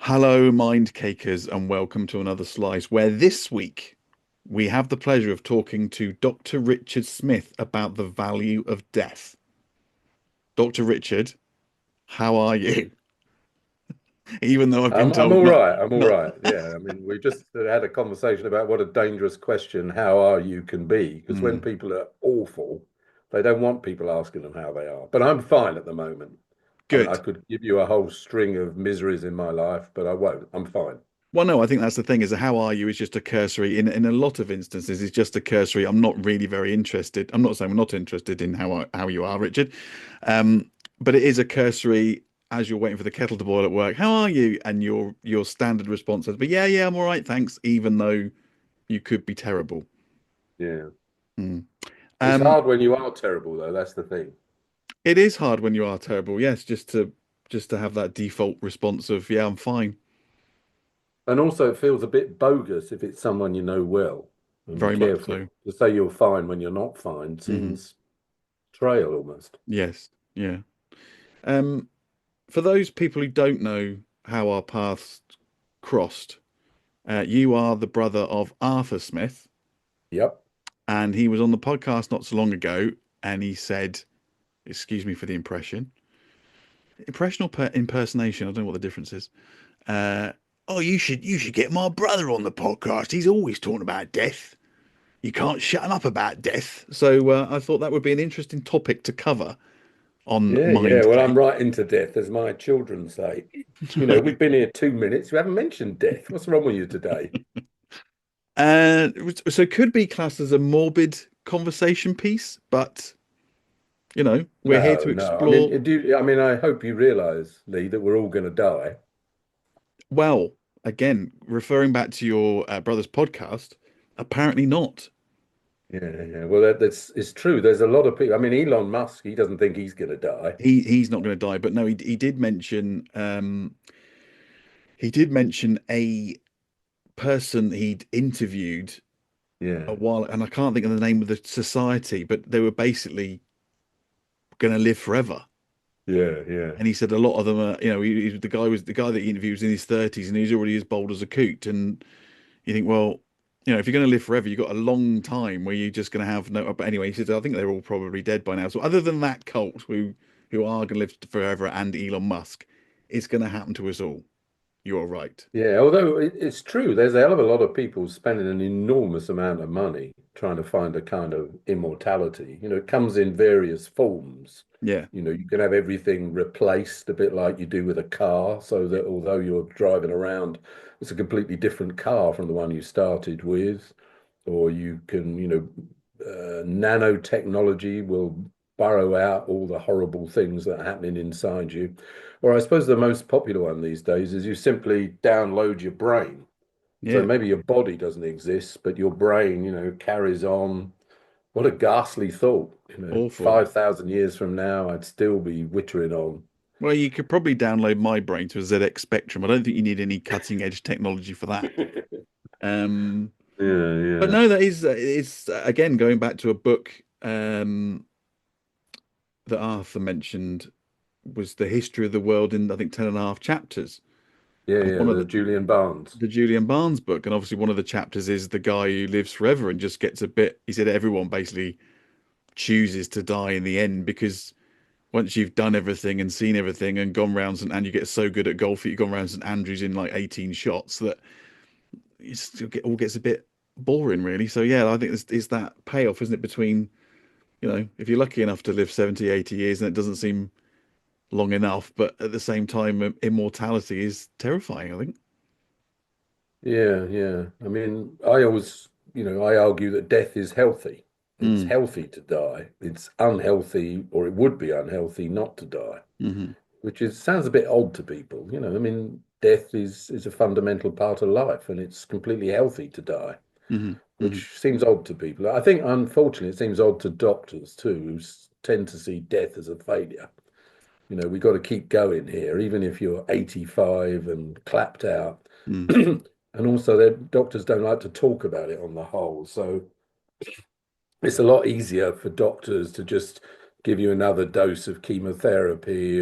Hello, mind cakers, and welcome to another slice where this week we have the pleasure of talking to Dr. Richard Smith about the value of death. Dr. Richard, how are you? Even though I've been I'm told all not, right. I'm all not. right. Yeah. I mean, we just had a conversation about what a dangerous question "how are you" can be. Because when Hmm, people are awful, they don't want people asking them how they are. But I'm fine at the moment. I mean, I good. could give you a whole string of miseries in my life, but I won't. I'm fine. Well, no, I think that's the thing is that how are you is just a cursory, in a lot of instances, it's just a cursory. I'm not really very interested. I'm not saying we're not interested in how you are, Richard. Um, but it is a cursory as you're waiting for the kettle to boil at work. How are you? And your standard response is, but yeah, I'm all right, thanks, even though you could be terrible. Yeah. Mm. It's Um, hard when you are terrible, though. That's the thing. it is hard when you are terrible, yes, just to have that default response of, yeah, I'm fine. And also, it feels a bit bogus if it's someone you know well and Very much care for. so. To say you're fine when you're not fine Hmm. seems betrayal almost. Yes, yeah. Um, for those people who don't know how our paths crossed, you are the brother of Arthur Smith, Yep. and he was on the podcast not so long ago, and he said, "Excuse me for the impression or impersonation. I don't know what the difference is. Uh, oh, you should get my brother on the podcast. He's always talking about death. You can't shut him up about death." So I thought that would be an interesting topic to cover on Yeah, yeah. Mind Well, I'm Cake. right into death, as my children say. We've been here 2 minutes. We haven't mentioned death. What's wrong with you today? Uh, so it could be classed as a morbid conversation piece, but we're here No, to no. I mean, explore. I hope you realize, Lee, that we're all going to die. Well, again, referring back to your brother's podcast, apparently not. Yeah, yeah. Well, that's it's true. There's a lot of people. I mean, Elon Musk, he doesn't think he's going to die. He's not going to die, but no, he did mention a person he'd interviewed Yeah, a while, and I can't think of the name of the society, but they were basically going to live forever. yeah, yeah. And he said a lot of them are, the guy that he interviewed was in his 30s and he's already as bold as a coot. And you think, well, if you're going to live forever, you've got a long time where you're just going to have no. But anyway, he said, I think they're all probably dead by now. So other than that cult who are going to live forever and Elon Musk, it's going to happen to us all. You're right. Yeah, although it's true, there's a hell of a lot of people spending an enormous amount of money trying to find a kind of immortality. It comes in various forms. Yeah. You can have everything replaced a bit like you do with a car, so that although you're driving around, it's a completely different car from the one you started with. Or you can, nanotechnology will burrow out all the horrible things that are happening inside you. Or I suppose the most popular one these days is you simply download your brain. So Yeah. maybe your body doesn't exist, but your brain, carries on. What a ghastly thought. Awful. 5,000 years from now, I'd still be wittering on. Well, you could probably download my brain to a ZX Spectrum. I don't think you need any cutting edge technology for that. Um, Yeah, but yeah. no, that is again going back to a book that Arthur mentioned was the history of the world in I think 10.5 chapters. Yeah, And yeah, one of the Julian Barnes. the Julian Barnes book, and obviously one of the chapters is the guy who lives forever and just gets a bit. He said everyone basically chooses to die in the end because once you've done everything and seen everything and gone round and you get so good at golf that you've gone round St Andrews in like 18 shots that all gets a bit boring, really. So yeah, I think it's that payoff, isn't it, between if you're lucky enough to live 70, 80 years and it doesn't seem long enough, but at the same time, immortality is terrifying, I think. Yeah, yeah. I mean, I argue that death is healthy. It's Mm, healthy to die. It's unhealthy, or it would be unhealthy not to die, hmm which is sounds a bit odd to people. I mean, death is a fundamental part of life, and it's completely healthy to die, hmm hmm which seems odd to people. I think, unfortunately, it seems odd to doctors too, tend to see death as a failure. We've got to keep going here, even if you're 85 and clapped out. mm. And also, their doctors don't like to talk about it on the whole. So it's a lot easier for doctors to just give you another dose of chemotherapy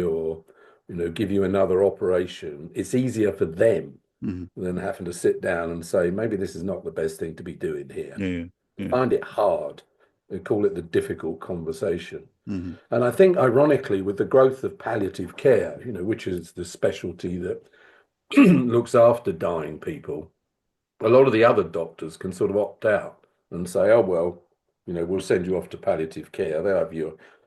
give you another operation, it's easier for them Hmm. than having to sit down and say, maybe this is not the best thing to be doing here. Yeah, yeah, They yeah. find it hard. They call it the difficult conversation. Hmm. And I think, ironically, with the growth of palliative care, which is the specialty that looks after dying people, a lot of the other doctors can sort of opt out and say, oh, well, we'll send you off to palliative care.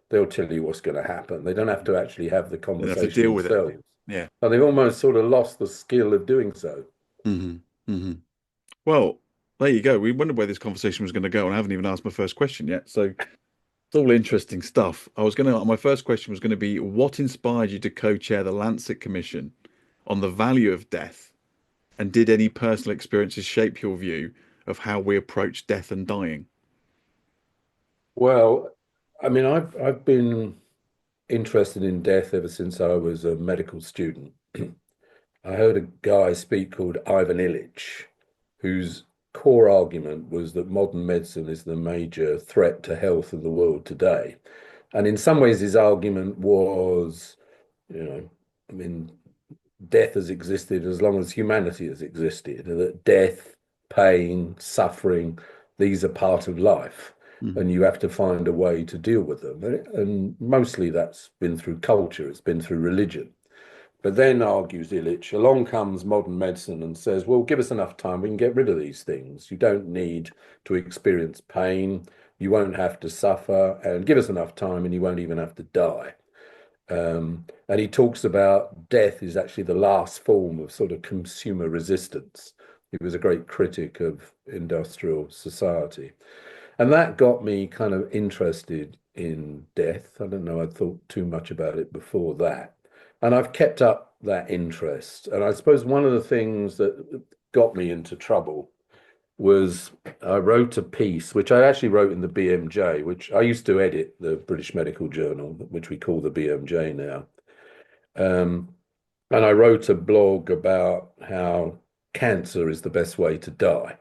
They'll tell you what's going to happen. They don't have to actually have the They have to conversation deal with it. themselves. Yeah. And they've almost sort of lost the skill of doing so. Hmm. Hmm. Well, there you go. We wondered where this conversation was going to go, and I haven't even asked my first question yet. So it's all interesting stuff. My first question was going to be, what inspired you to co-chair the Lancet Commission on the value of death? And did any personal experiences shape your view of how we approach death and dying? Well, I mean, I've been interested in death ever since I was a medical student. I heard a guy speak called Ivan Illich, whose core argument was that modern medicine is the major threat to health in the world today. And in some ways, his argument was, you know, I mean, death has existed as long as humanity has existed, and that death, pain, suffering, these are part of life. Hmm. And you have to find a way to deal with them. And mostly that's been through culture, it's been through religion. But then, argues Illich, along comes modern medicine and says, well, give us enough time, we can get rid of these things. You don't need to experience pain, you won't have to suffer, and give us enough time and you won't even have to die. And he talks about death is actually the last form of sort of consumer resistance. He was a great critic of industrial society. And that got me kind of interested in death. I don't know, I'd thought too much about it before that. And I've kept up that interest. And I suppose one of the things that got me into trouble was I wrote a piece, which I actually wrote in the BMJ, which I used to edit the British Medical Journal, which we call the BMJ now. Um, and I wrote a blog about how cancer is the best way to die.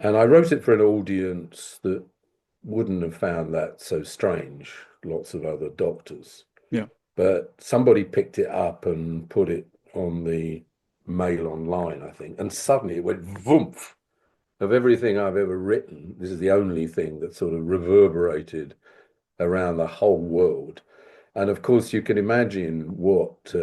And I wrote it for an audience that wouldn't have found that so strange, lots of other doctors. Yeah. But somebody picked it up and put it on the Mail Online, I think, and suddenly it went voomp. Of everything I've ever written, this is the only thing that sort of reverberated around the whole world. And of course, you can imagine what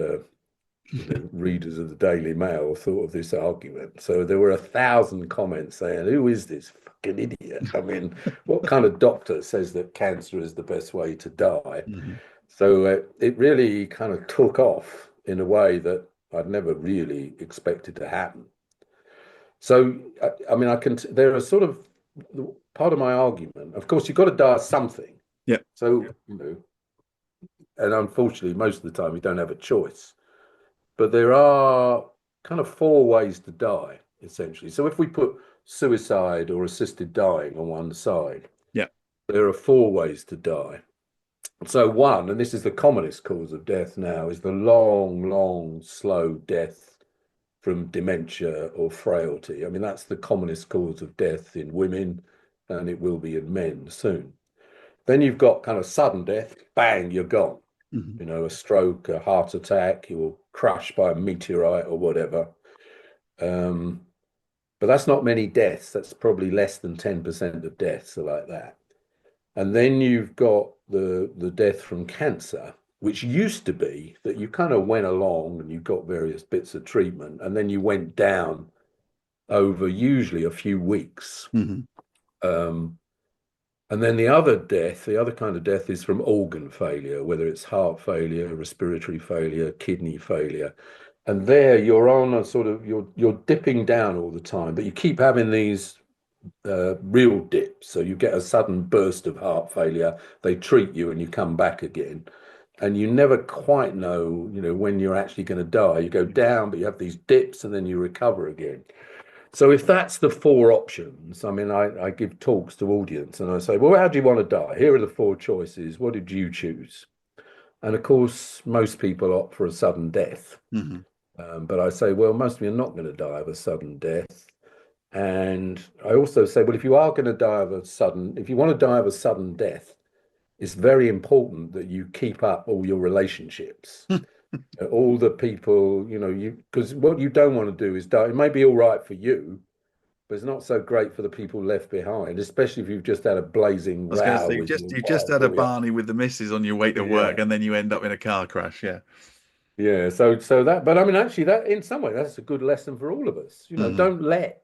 readers of the Daily Mail thought of this argument. So there were 1,000 comments saying, "Who is this fucking idiot? I mean, what kind of doctor says that cancer is the best way to die?" Hmm. So it really kind of took off in a way that I'd never really expected to happen. So, I mean, there are sort of part of my argument. Of course, you've got to die of something. Yeah. So, and unfortunately, most of the time, you don't have a choice. But there are kind of four ways to die, essentially. So, if we put suicide or assisted dying on one side, Yeah. there are four ways to die. So, one, and this is the commonest cause of death now, is the long, long, slow death from dementia or frailty. I mean, that's the commonest cause of death in women, and it will be in men soon. Then you've got kind of sudden death, bang, you're gone. Hmm. A stroke, a heart attack, you were crushed by a meteorite or whatever. Um, but that's not many deaths. That's probably less than 10% of deaths are like that. And then you've got the death from cancer, which used to be that you kind of went along and you got various bits of treatment, and then you went down over usually a few weeks. Hmm. Um, and then the other death, the other kind of death is from organ failure, whether it's heart failure, respiratory failure, kidney failure. And there you're on a sort of you're dipping down all the time, but you keep having these real dips. So you get a sudden burst of heart failure, they treat you and you come back again. And you never quite know, when you're actually going to die. You go down, but you have these dips and then you recover again. So if that's the four options, I mean, I give talks to audience and I say, well, how do you want to die? Here are the four choices. What did you choose? And of course, most people opt for a sudden death. Hmm. But I say, well, most of you are not going to die of a sudden death. And I also say, well, if you are going to die of a sudden, if you want to die of a sudden death, it's very important that you keep up all your relationships, all the people, because what you don't want to do is die. It may be all right for you, but it's not so great for the people left behind, especially if you've just had a blazing I was going to row say, with your you've just wife had a or your Barney with the missus on your way to work, yeah. and then you end up in a car crash. Yeah. Yeah, so that, but I mean, actually, that in some way, that's a good lesson for all of us. Hmm. Don't let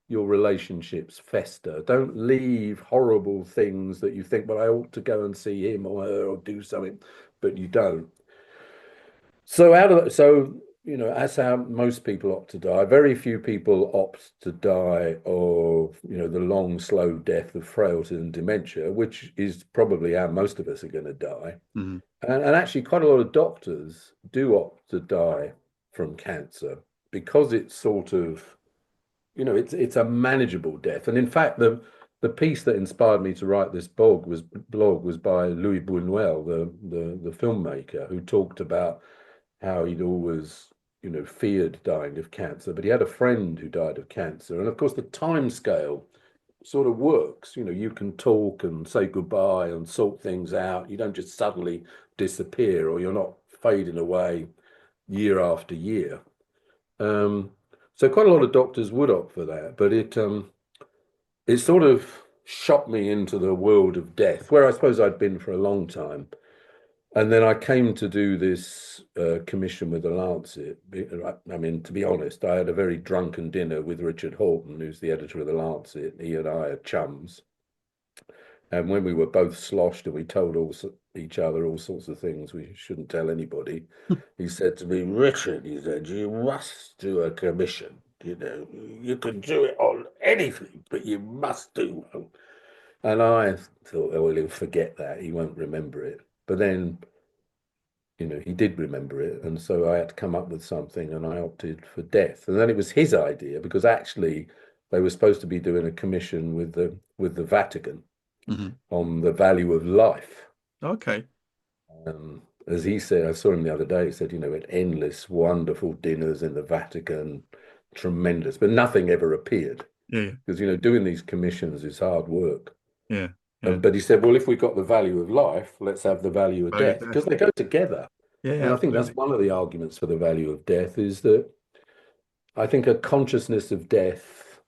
your relationships fester. Don't leave horrible things that you think, well, I ought to go and see him or her or do something, but you don't. That's how most people opt to die. Very few people opt to die of, the long, slow death of frailty and dementia, which is probably how most of us are going to die. Hmm. And actually, quite a lot of doctors do opt to die from cancer because it's sort of, it's a manageable death. And in fact, the piece that inspired me to write this blog was by Louis Buñuel, the filmmaker, who talked about how he'd always, feared dying of cancer, but he had a friend who died of cancer. And of course, the time scale sort of works. You can talk and say goodbye and sort things out. You don't just suddenly disappear, or you're not fading away year after year. Um, so quite a lot of doctors would opt for that, but it sort of shot me into the world of death, where I suppose I'd been for a long time. And then I came to do this commission with the Lancet. I mean, to be honest, I had a very drunken dinner with Richard Horton, who's the editor of the Lancet. He and I are chums. And when we were both sloshed and we told each other all sorts of things we shouldn't tell anybody, he said to me, Richard, he said, you must do a commission. You can do it on anything, but you must do one. And I thought, oh, well, he'll forget that. He won't remember it. But then, he did remember it. And so I had to come up with something and I opted for death. And then it was his idea because actually they were supposed to be doing a commission with the Vatican Hmm. on the value of life. Okay. As he said, I saw him the other day, he said, at endless, wonderful dinners in the Vatican, tremendous, but nothing ever appeared Yeah. because, doing these commissions is hard work. Yeah. Yeah. But he said, well, if we got the value of life, let's have the value of Value of death death. because they go together. Yeah. Yeah. And I think that's Absolutely. one of the arguments for the value of death is that I think a consciousness of death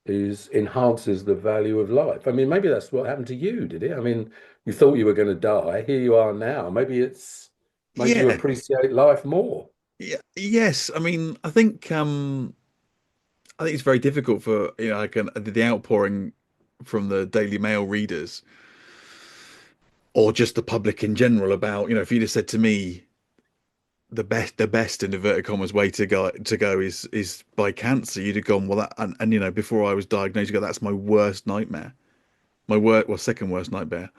is enhances the value of life. I mean, maybe that's what happened to you, did it? I mean, you thought you were going to die. Here you are now. Maybe it's made you Yeah. appreciate life more. Yeah. Yes. I mean, I think it's very difficult for like the outpouring from the Daily Mail readers or just the public in general about if you'd have said to me the best in inverted commas way to go is by cancer, you'd have gone, well, that and before I was diagnosed, you go, that's my worst nightmare, second worst nightmare,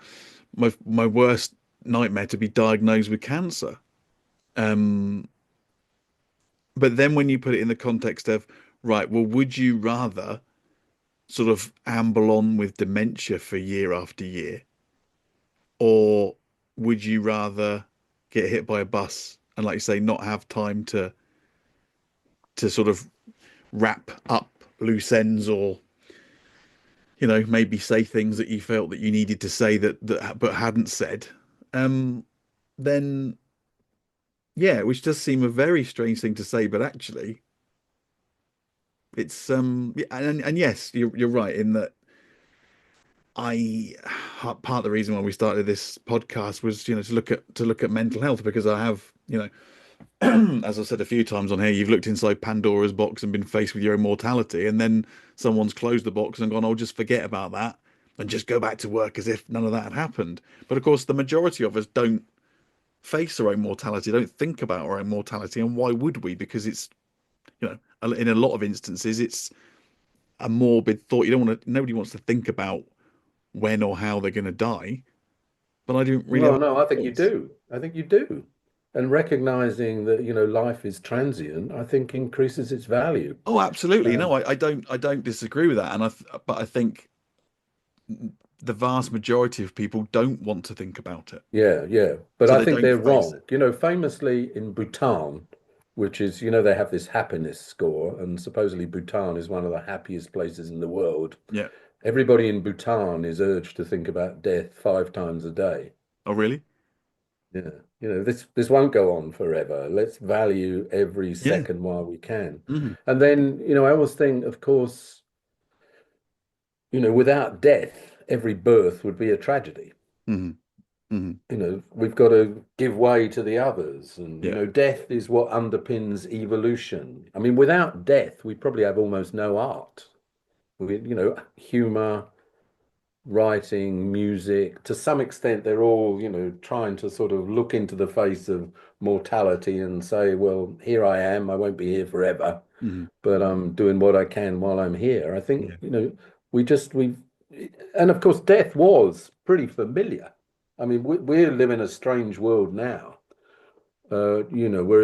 my worst nightmare, to be diagnosed with cancer. um but then when you put it in the context of, right, well, would you rather sort of amble on with dementia for year after year, or would you rather get hit by a bus and, like you say, not have time to sort of wrap up loose ends, or maybe say things that you felt that you needed to say that but hadn't said. Um then yeah, which does seem a very strange thing to say, but actually it's yeah, and yes, you're right in that. I Part of the reason why we started this podcast was to look at mental health, because I have, as I've said a few times on here, you've looked inside Pandora's box and been faced with your own mortality, and then someone's closed the box and gone, "Oh, just forget about that and just go back to work as if none of that had happened." But of course, the majority of us don't face our own mortality, don't think about our own mortality, and why would we? Because it's, in a lot of instances, it's a morbid thought. You don't want to. Nobody wants to think about when or how they're going to die. But I don't really have No, no, I a think you choice. do. I think you do. And recognizing that, life is transient, I think increases its value. Oh, absolutely. No, Um, I don't disagree with that. But I think the vast majority of people don't want to think about it, yeah, yeah. But so I they think don't they're face wrong. it. Famously in Bhutan, which is, they have this happiness score, and supposedly Bhutan is one of the happiest places in the world. Yeah. Everybody in Bhutan is urged to think about death 5 times a day. Oh, really? Yeah, this won't go on forever. Let's value every Yeah. second while we can. Hmm. And then, I always think, of course, without death, every birth would be a tragedy. Hmm. Hmm. We've got to give way to the others. And, Yeah. death is what underpins evolution. I mean, without death, we probably have almost no art. Humor, writing, music, to some extent, they're all, trying to sort of look into the face of mortality and say, well, here I am. I won't be here forever, Hmm. but I'm doing what I can while I'm here. I think, Yeah. we've, and of course, death was pretty familiar. I mean, we live in a strange world now. Where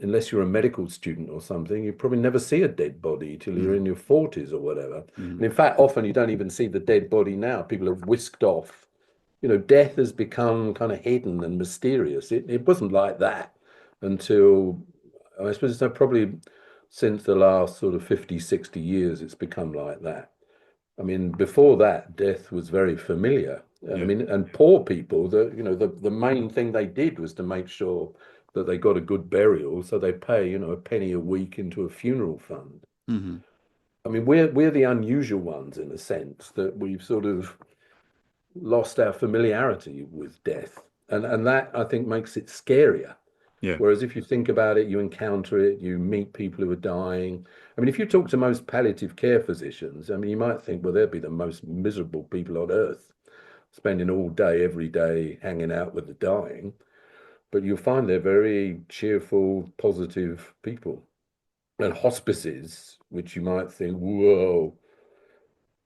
unless you're a medical student or something, you probably never see a dead body till you're Hmm. in your 40s or whatever. And Hmm. in fact, often you don't even see the dead body now. People are whisked off. Death has become kind of hidden and mysterious. It wasn't like that until, I suppose, it's probably since the last sort of 50, 60 years, it's become like that. I mean, before that, death was very familiar. I Yeah. mean, and poor people, the main thing they did was to make sure that they got a good burial, so they pay, a penny a week into a funeral fund. Hmm. I mean, we're the unusual ones in a sense that we've sort of lost our familiarity with death, and that I think makes it scarier. Yeah. Whereas if you think about it, you encounter it, you meet people who are dying. I mean, if you talk to most palliative care physicians, I mean, you might think, well, they'd be the most miserable people on earth, spending all day, every day hanging out with the dying. But you'll find they're very cheerful, positive people. And hospices, which you might think, whoa.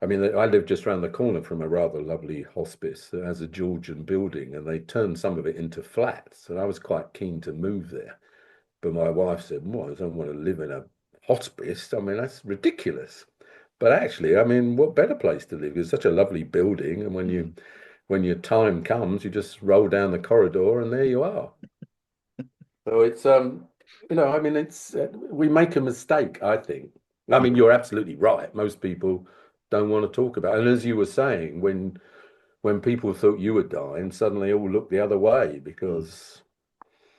I mean, I live just around the corner from a rather lovely hospice that has a Georgian building, and they turned some of it into flats. And I was quite keen to move there. But my wife said, well, I don't want to live in a hospice. I mean, that's ridiculous. But actually, I mean, what better place to live? It's such a lovely building. And Hmm. when your time comes, you just roll down the corridor and there you are. So it's, I mean, we make a mistake, I think. I Yeah. mean, you're absolutely right. Most people don't want to talk about it. And as you were saying, when people thought you were dying, suddenly all looked the other way Mm. because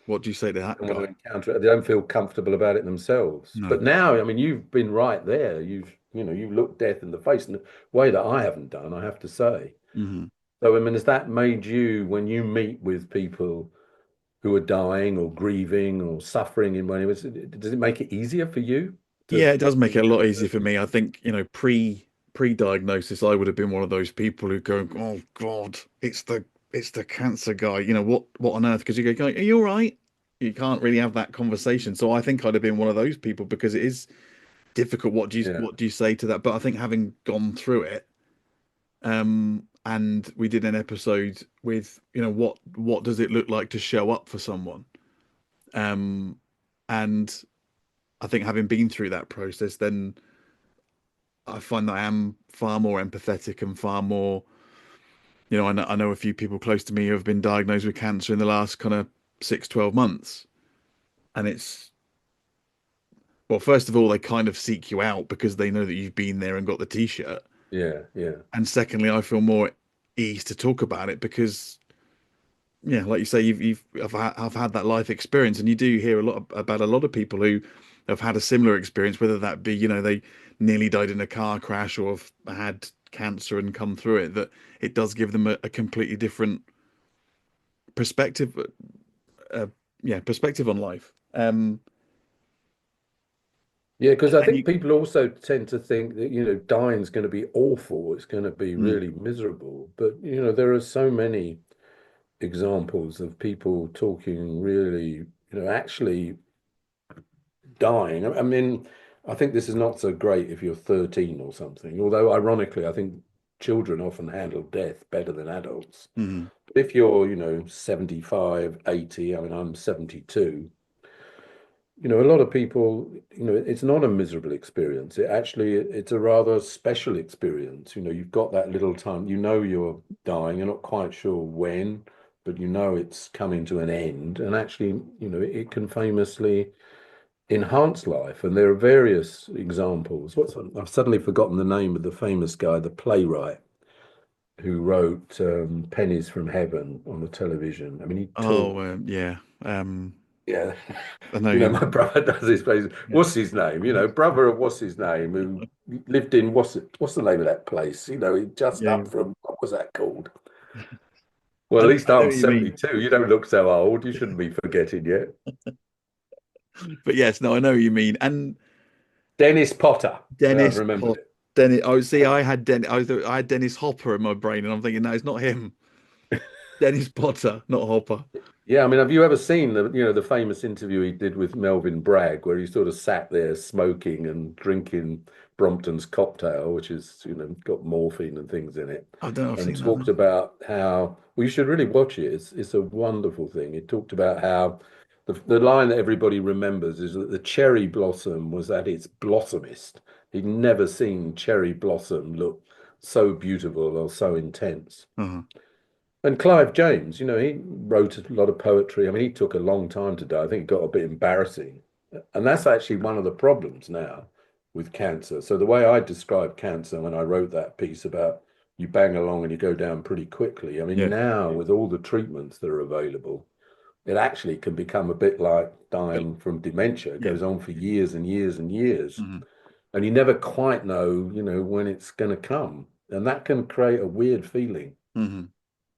What do you say to that don't want to guy? encounter it. They don't feel comfortable about it themselves. No. But now, I mean, you've been right there. You've looked death in the face in a way that I haven't done, I have to say. Hmm. So, I mean, has that made you, when you meet with people who are dying or grieving or suffering in one way, does it make it easier for you to Yeah, it does make it a lot easier encounter? for me. I think, pre-diagnosis, I would have been one of those people who go, "Oh God, it's the cancer guy." What on earth? Because you go, "Are you all right?" You can't really have that conversation. So I think I'd have been one of those people because it is difficult. What do you Yeah, what do you say to that? But I think having gone through it, and we did an episode with, what does it look like to show up for someone? Um, and I think having been through that process, then I find that I am far more empathetic and far more, I know a few people close to me who have been diagnosed with cancer in the last kind of 6, 12 months. And well, first of all, they kind of seek you out because they know that you've been there and got the t-shirt. yeah, yeah, And secondly, I feel more at ease to talk about it because, yeah, like you say, I've had that life experience, and you do hear a lot about a lot of people who have had a similar experience, whether that be, they nearly died in a car crash or have had cancer and come through it, that it does give them a completely different perspective, uh, yeah, perspective on life. yeah. Because I And think people also tend to think that, dying is going to be awful. It's going to be mm, really miserable. But, there are so many examples of people talking really, actually dying. I mean, I think this is not so great if you're 13 or something, although ironically, I think children often handle death better than adults. mm, But if you're, 75, 80, I mean, I'm 72, a lot of people, it's not a miserable experience. It's a rather special experience. You've got that little time, you're dying, you're not quite sure when, but it's coming to an end. And actually, it can famously enhance life. And there are various examples. I've suddenly forgotten the name of the famous guy, the playwright. who wrote Pennies from Heaven on the television. I mean, he Oh, talked, yeah. yeah. I know You know, you my mean. brother does this place. Yeah. What's his name? You know, brother of what's his name, who lived in what's the name of that place? You know, just Yeah. up from what was that called? Well, I, at least I know I'm what you mean. 72. You don't look so old. You shouldn't be forgetting yet. But yes, no, I know what you mean. And Dennis Potter. Yeah, I've Dennis remembered Pot it. Dennis. Oh, see, I had Dennis Hopper in my brain, and I'm thinking, no, it's not him. Dennis Potter, not Hopper. Yeah, I mean, have you ever seen the famous interview he did with Melvin Bragg, where he sort of sat there smoking and drinking Brompton's cocktail, which is, got morphine and things in it, I don't know if I've and seen that. talked No. about how, well, you should really watch it. It's a wonderful thing. He talked about how the line that everybody remembers is that the cherry blossom was at its blossomist. He'd never seen cherry blossom look so beautiful or so intense. Uh-huh. And Clive James, he wrote a lot of poetry. I mean, he took a long time to die. I think it got a bit embarrassing. And that's actually one of the problems now with cancer. So the way I described cancer when I wrote that piece about you bang along and you go down pretty quickly. I mean, Yeah. now with all the treatments that are available, it actually can become a bit like dying from dementia. It Yeah. goes on for years and years and years. Hmm. And you never quite know, when it's going to come. And that can create a weird feeling. Hmm.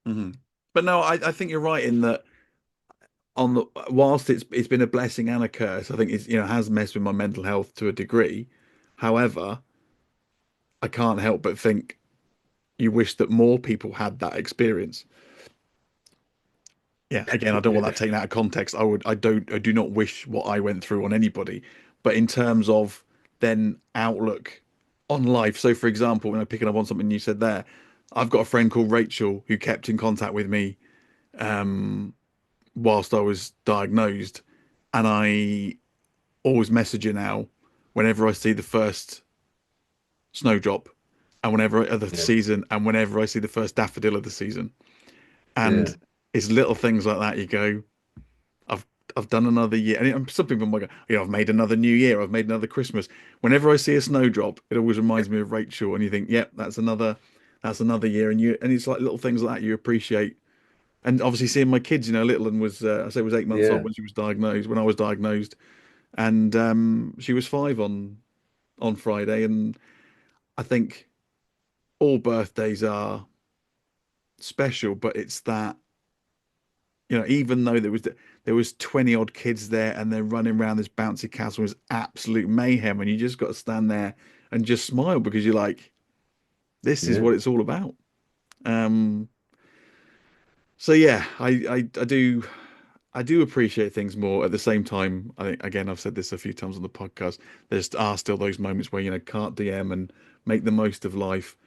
Hmm. But no, I think you're right in that on the whilst it's been a blessing and a curse, I think it's has messed with my mental health to a degree. However, I can't help but think you wish that more people had that experience. Yeah, again, I don't want Yeah. that taken out of context. I do not wish what I went through on anybody. But in terms of then outlook on life. So for example, when I'm picking up on something you said there, I've got a friend called Rachel who kept in contact with me whilst I was diagnosed. And I always message her now whenever I see the first snowdrop and whenever of the Yeah. season and whenever I see the first daffodil of the season. Yeah. And it's little things like that you go, I've I've done another year. And some people might go, I've made another New Year, I've made another Christmas. Whenever I see a snowdrop, it always reminds me of Rachel, and you think, yep, that's another year, and it's like little things like that you appreciate. And obviously seeing my kids, little one was I say was 8 months old Yeah. when she was diagnosed, when I was diagnosed, and she was 5 on Friday, and I think all birthdays are special, but it's that even though there was 20 odd kids there and they're running around this bouncy castle, it was absolute mayhem, and you just got to stand there and just smile because you're like, this is Yeah. what it's all about. Um, so yeah, I do appreciate things more. At the same time, I think again I've said this a few times on the podcast. There are still those moments where can't DM and make the most of life.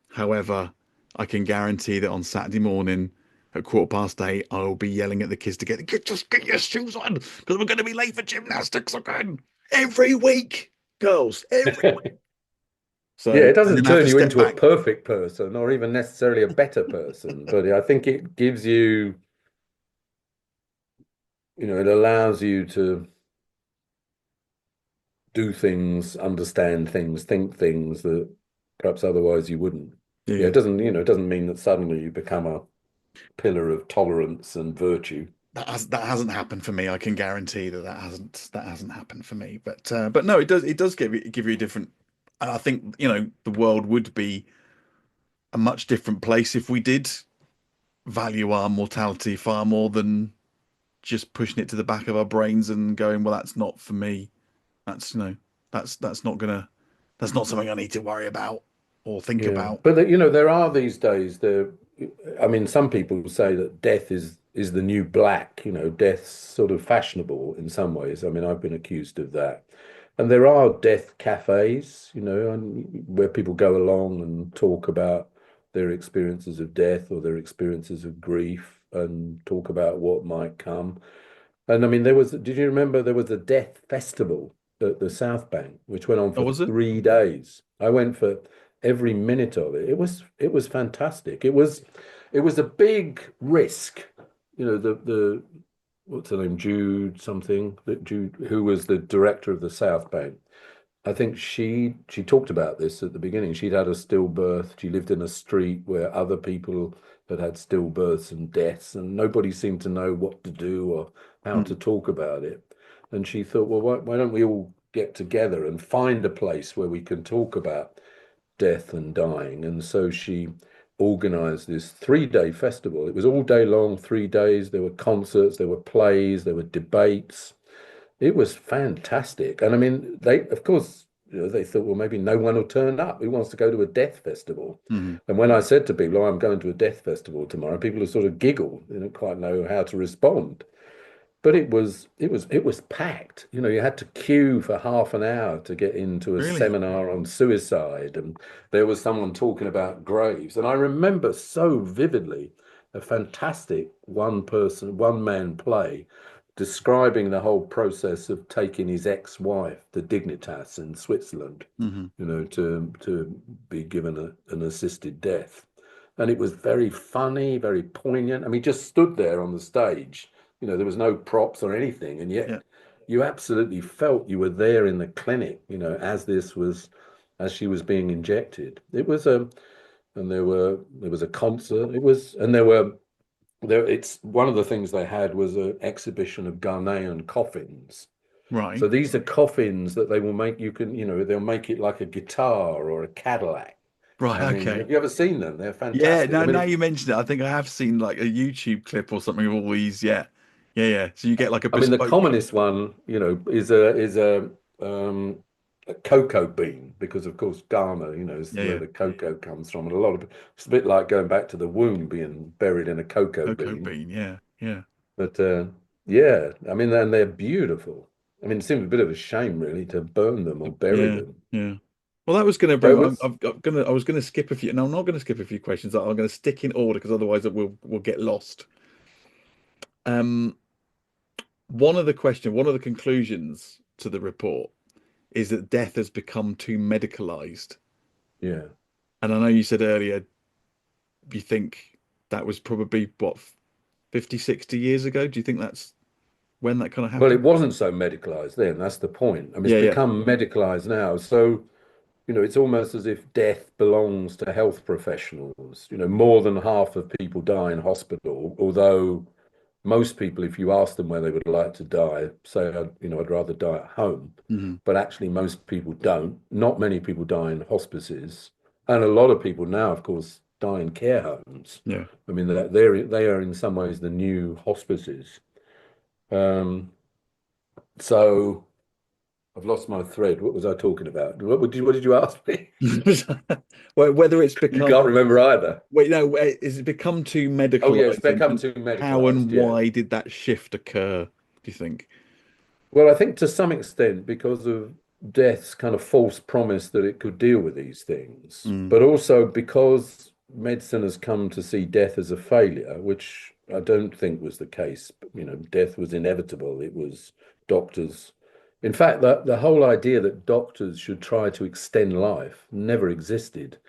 However, I can guarantee that on Saturday morning at 8:15, I'll be yelling at the kids to just get your shoes on because we're going to be late for gymnastics again every week, girls, every week. Yeah, So, it and doesn't then I have turn to you step into a back. perfect person or even necessarily a better person, but I think it gives you, it allows you to do things, understand things, think things that perhaps otherwise you wouldn't. Yeah, Yeah, it doesn't mean that suddenly you become a pillar of tolerance and virtue. that hasn't happened for me. I can guarantee that hasn't happened for me. But no, it does give you a different. And I think the world would be a much different place if we did value our mortality far more than just pushing it to the back of our brains and going, well, that's not for me. That's that's not gonna that's not something I need to worry about or think Yeah, about. but there are these days there. I mean, some people say that death is the new black. Death's sort of fashionable in some ways. I mean, I've been accused of that, and there are death cafes. And where people go along and talk about their experiences of death or their experiences of grief and talk about what might come. And I mean, did you remember there was a death festival at the South Bank, which went on Oh, for was it? 3 days? I went for every minute of it. It was fantastic. It was a big risk. The what's her name? Jude something, that Jude, who was the director of the South Bank. I think she talked about this at the beginning. She'd had a stillbirth. She lived in a street where other people had had stillbirths and deaths, and nobody seemed to know what to do or how to Mm. talk about it. And she thought, well, why don't we all get together and find a place where we can talk about death and dying? And so she organized this 3 day festival. It was all day long, 3 days. There were concerts, there were plays, there were debates. It was fantastic. And I mean, they, of course, they thought, well, maybe no one will turn up. Who wants to go to a death festival? Mm-hmm. And when I said to people, oh, I'm going to a death festival tomorrow, people would sort of giggle. They didn't quite know how to respond. But it was packed. You had to queue for half an hour to get into a Really? seminar on suicide, and there was someone talking about graves. And I remember so vividly a fantastic one man play describing the whole process of taking his ex-wife, the Dignitas in Switzerland, Mm-hmm. to be given an assisted death. And it was very funny, very poignant. I mean, just stood there on the stage. There was no props or anything, and Yeah. yet you absolutely felt you were there in the clinic, as she was being injected. And there was a concert. And it's one of the things they had was an exhibition of Ghanaian coffins. Right. So these are coffins that they will make, they'll make it like a guitar or a Cadillac. Right. I mean, Okay. have you ever seen them? They're Yeah. fantastic. I Now mean, you mentioned it, I think I have seen like a YouTube clip or something of all these. Yeah. Yeah. Yeah. So you get like a the bespoke. commonest one, is a cocoa bean, because of course Ghana, is Yeah. where Yeah. the cocoa comes from, and a lot of it's a bit like going back to the womb being buried in a cocoa Cocoa bean. bean. Yeah. Yeah. But yeah, I mean, and they're beautiful. I mean, it seems a bit of a shame really to burn them or bury Yeah. them. Yeah. Well, that was going to So it bring. was, I was going to skip a few. No, I'm not going to skip a few questions. I'm going to stick in order because otherwise we'll get lost. Um, one of the conclusions to the report is that death has become too medicalized. yeah. And I know you said earlier you think that was probably what 50, 60 years ago. Do you think that's when that kind of Well, it happened? wasn't so medicalized then. That's the point. I mean, it's Yeah, yeah. become medicalized now. So, it's almost as if death belongs to health professionals. More than half of people die in hospital, although most people, if you ask them where they would like to die, say, I'd rather die at home. Hmm. But actually, most people don't. Not many people die in hospices. And a lot of people now, of course, die in care homes. Yeah. I mean, they are in some ways the new hospices. Um, so I've lost my thread. What was I talking about? What did you ask me? Well, whether it's You become can't remember either. wait, no, is it become too Oh yeah, it's medicalized become and too how and medicalized. Yeah. why did that shift occur, do you think? Well, I think to some extent because of death's kind of false promise that it could deal with these things, Mm, but also because medicine has come to see death as a failure, which I don't think was the case. Death was inevitable. It was doctors. In fact, the whole idea that doctors should try to extend life never existed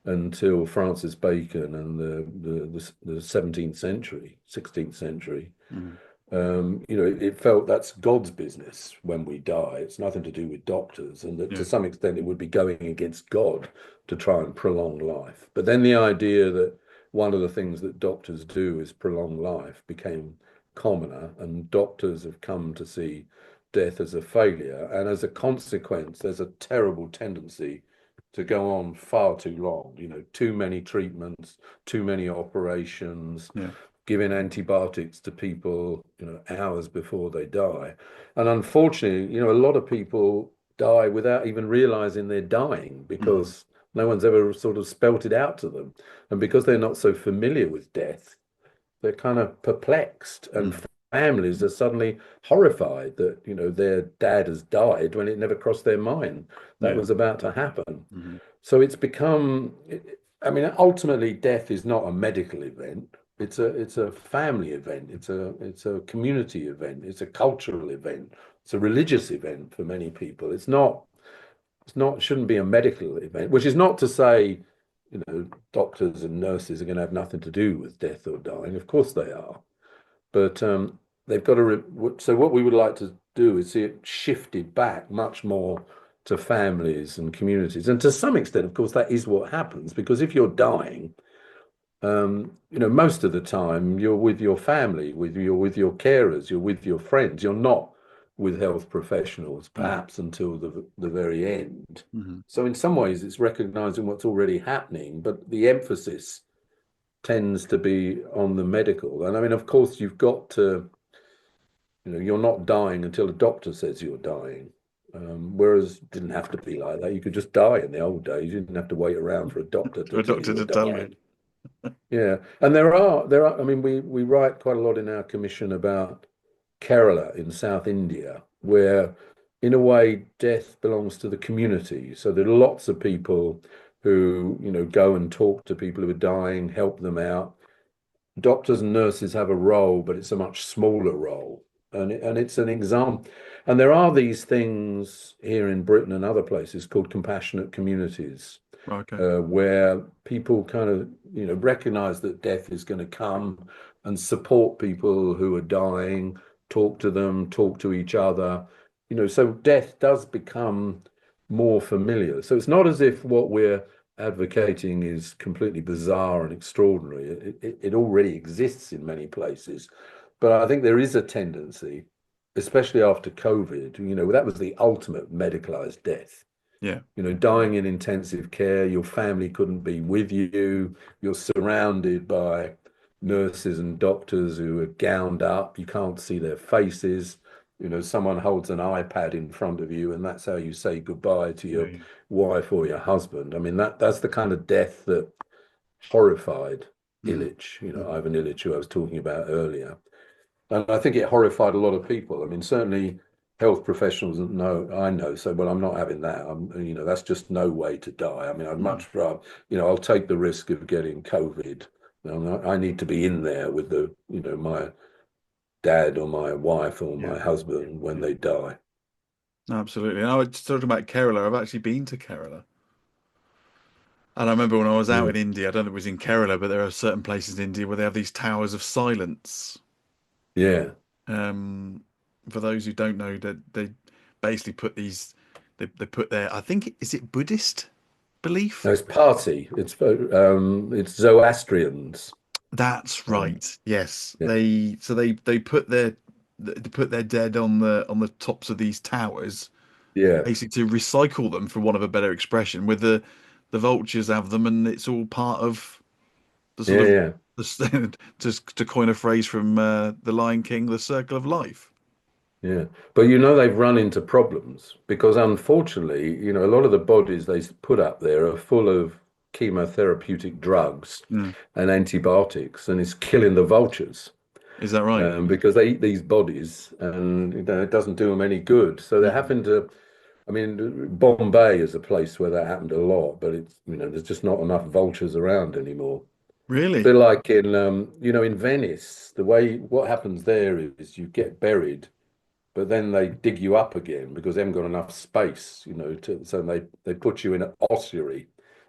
until Francis Bacon and the 17th century, 16th century. mm, It felt that's God's business when we die. It's nothing to do with doctors, and that yeah. to some extent it would be going against God to try and prolong life. But then the idea that one of the things that doctors do is prolong life became commoner, and doctors have come to see death as a failure. And as a consequence, there's a terrible tendency to go on far too long, too many treatments, too many operations, Yeah. giving antibiotics to people, hours before they die. And unfortunately, a lot of people die without even realizing they're dying Mm, because no one's ever sort of spelt it out to them. And because they're not so familiar with death, they're kind of perplexed. And mm, families are suddenly horrified that, their dad has died when it never crossed their mind that yeah. was about to happen. Hmm. So it's become, I mean, ultimately, death is not a medical event. It's a family event. It's a community event. It's a cultural event. It's a religious event for many people. Shouldn't be a medical event, which is not to say, doctors and nurses are going to have nothing to do with death or dying. Of course they are. But they've got to. So what we would like to do is see it shifted back much more to families and communities. And to some extent, of course, that is what happens, because if you're dying, most of the time you're with your family, you're with your carers, you're with your friends. You're not with health professionals, Mm. perhaps until the very end. Mhm. So in some ways, it's recognizing what's already happening, but the emphasis tends to be on the medical. And I mean, of course, you've got to, you're not dying until a doctor says you're dying. Whereas it didn't have to be like that. You could just die in the old days. You didn't have to wait around for a doctor to For a tell you doctor you to were tell you. dying. Yeah, and there are. I mean, we write quite a lot in our commission about Kerala in South India, where, in a way, death belongs to the community. So there are lots of people who, go and talk to people who are dying, help them out. Doctors and nurses have a role, but it's a much smaller role. And it's an example. And there are these things here in Britain and other places called compassionate communities, Right, okay. where people kind of, recognize that death is going to come and support people who are dying, talk to them, talk to each other. So death does become more familiar. So it's not as if what we're advocating is completely bizarre and extraordinary. It already exists in many places. But I think there is a tendency, especially after COVID, that was the ultimate medicalized death. Yeah. Dying in intensive care, your family couldn't be with you, you're surrounded by nurses and doctors who are gowned up, you can't see their faces. Someone holds an iPad in front of you, and that's how you say goodbye to Yeah. your Yeah. wife or your husband. I mean, that's the kind of death that horrified Mhm. Illich, Mhm. Ivan Illich, who I was talking about earlier. And I think it horrified a lot of people. I mean, certainly health professionals know, I know, so, well, I'm not having that. That's just no way to die. I mean, I'd Mhm. much rather, I'll take the risk of getting COVID. I need to be in there with my dad or my wife or Yeah. my husband when Yeah. they die. Absolutely. And I was talking about Kerala. I've actually been to Kerala. And I remember when I was out Yeah. in India, I don't know if it was in Kerala, but there are certain places in India where they have these towers of silence. Yeah. Um, for those who don't know, that they basically put these, they put their, I think, is it Buddhist No, belief? it's party. It's Zoroastrians. That's Um, right. Yes. yeah. They put their dead on the tops of these towers, Yeah. basically to recycle them, for want of a better expression, with the vultures have them, and it's all part of the sort Yeah. of Yeah. to coin a phrase from The Lion King, the circle of life. Yeah, but they've run into problems because unfortunately, a lot of the bodies they put up there are full of chemotherapeutic drugs Mm. and antibiotics, and it's killing the vultures Is that right? because they eat these bodies, and it doesn't do them any good. So they're Mm. having to. I mean, Bombay is a place where that happened a lot, but it's there's just not enough vultures around anymore. A Really? bit like in Venice, what happens there is you get buried, but then they dig you up again because they haven't got enough space, so they put you in an ossuary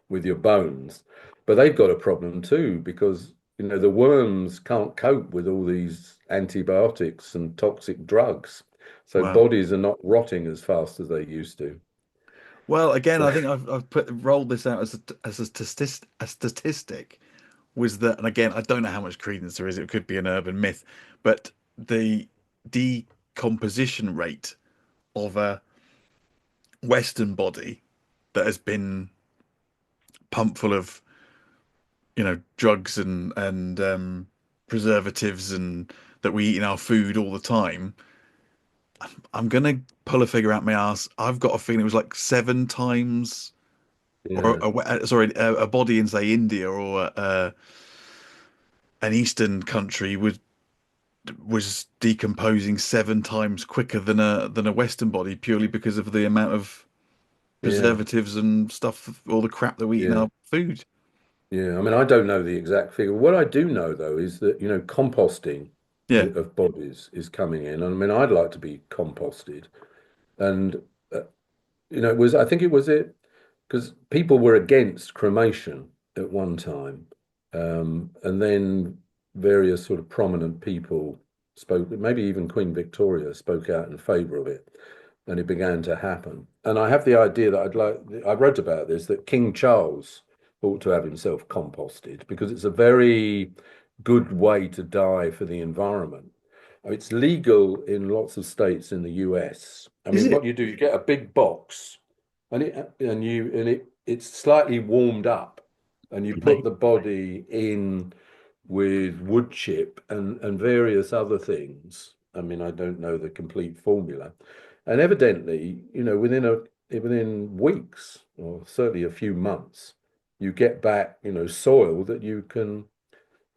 with your bones. But they've got a problem too because the worms can't cope with all these antibiotics and toxic drugs. So Wow. bodies are not rotting as fast as they used to. Well, again, So I think I've rolled this out as a statistic, was that, and again, I don't know how much credence there is. It could be an urban myth, but the decomposition rate of a Western body that has been pumped full of, drugs and preservatives, and that we eat in our food all the time. I'm gonna pull a figure out my ass. I've got a feeling it was like 7 times, or yeah, sorry, a body in, say, India, or an Eastern country was decomposing 7 times quicker than a Western body, purely because of the amount of yeah, preservatives and stuff, all the crap that we eat in yeah. our food. Yeah, I mean, I don't know the exact figure. What I do know, though, is that, composting Yeah. of bodies is coming in. I mean, I'd like to be composted. And, I think it was it, because people were against cremation at one time. And then various sort of prominent people spoke, maybe even Queen Victoria spoke out in favor of it. and it began to happen. And I have the idea that I wrote about this, that King Charles ought to have himself composted because it's a very good way to die for the environment. It's legal in lots of states in the US. I Is mean, it? what you do, you get a big box and it's slightly warmed up and you put Right. the body in with wood chip and various other things. I mean, I don't know the complete formula. And evidently, within weeks or certainly a few months, you get back, soil that you can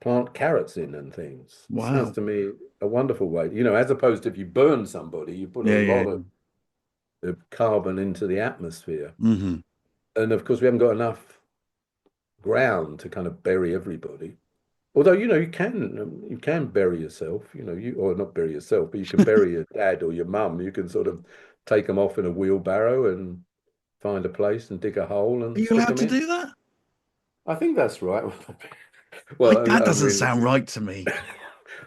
plant carrots in and things. It sounds Wow. to me a wonderful way, as opposed to if you burn somebody, you put a Yeah, lot yeah. of carbon into the atmosphere. Hmm. And of course, we haven't got enough ground to kind of bury everybody. Although, you can bury yourself, or not bury yourself, but you can bury your dad or your mum. You can sort of take them off in a wheelbarrow and find a place and dig a hole Are and you stick allowed them to in. do that? I think that's right. Well, That I doesn't mean, sound right to me.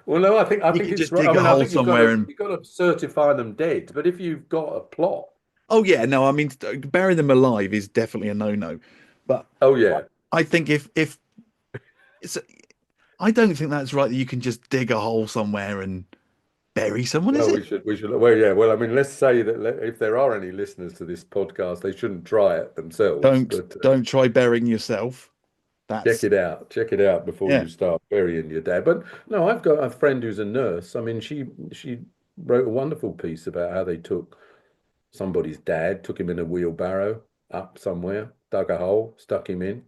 well, no, I You think could it's just right. I dig a mean, I hole think somewhere and. you've got to certify them dead. But if you've got a plot, Oh yeah, no, I mean burying them alive is definitely a no-no. But oh yeah, I think if it's, I don't think that's right that you can just dig a hole somewhere and bury someone, is well, it? we should. Well, yeah. Well, I mean, let's say that if there are any listeners to this podcast, they shouldn't try it themselves, Don't but don't try burying yourself. check That's it out. Check it out before yeah. you start burying your dad. But no, I've got a friend who's a nurse. I mean, she wrote a wonderful piece about how they took somebody's dad, took him in a wheelbarrow up somewhere, dug a hole, stuck him in.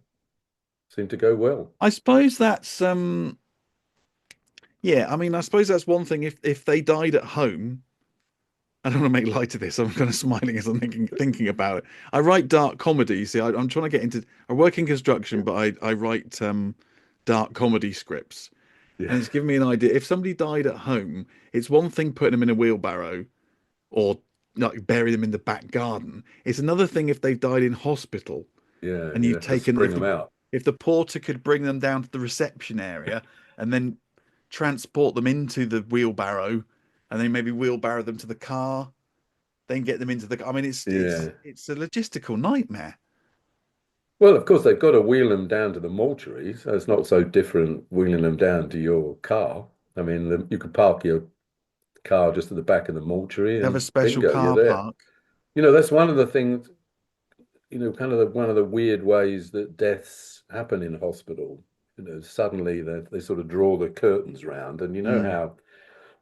Seemed to go well. I suppose that's yeah, I mean I suppose that's one thing if they died at home. I don't want to make light of this. I'm kind of smiling as I'm thinking about it. I write dark comedy. You see, I'm trying to get into. I work in construction, but I write dark comedy scripts, Yeah, and it's given me an idea. If somebody died at home, it's one thing putting them in a wheelbarrow or like bury them in the back garden. It's another thing if they've died in hospital yeah, and you you've have to taken spring them out. if the porter could bring them down to the reception area and then transport them into the wheelbarrow and then maybe wheelbarrow them to the car, then get them into the. I mean, Yeah. it's a logistical nightmare. Well, of course, they've got to wheel them down to the mortuary, so it's not so different wheeling them down to your car. I mean, you could park your car just at the back of the mortuary Have a and special bingo, you're car there. park. That's one of the things, kind of one of the weird ways that deaths happen in hospital. Suddenly they sort of draw the curtains round, and you know Mm, how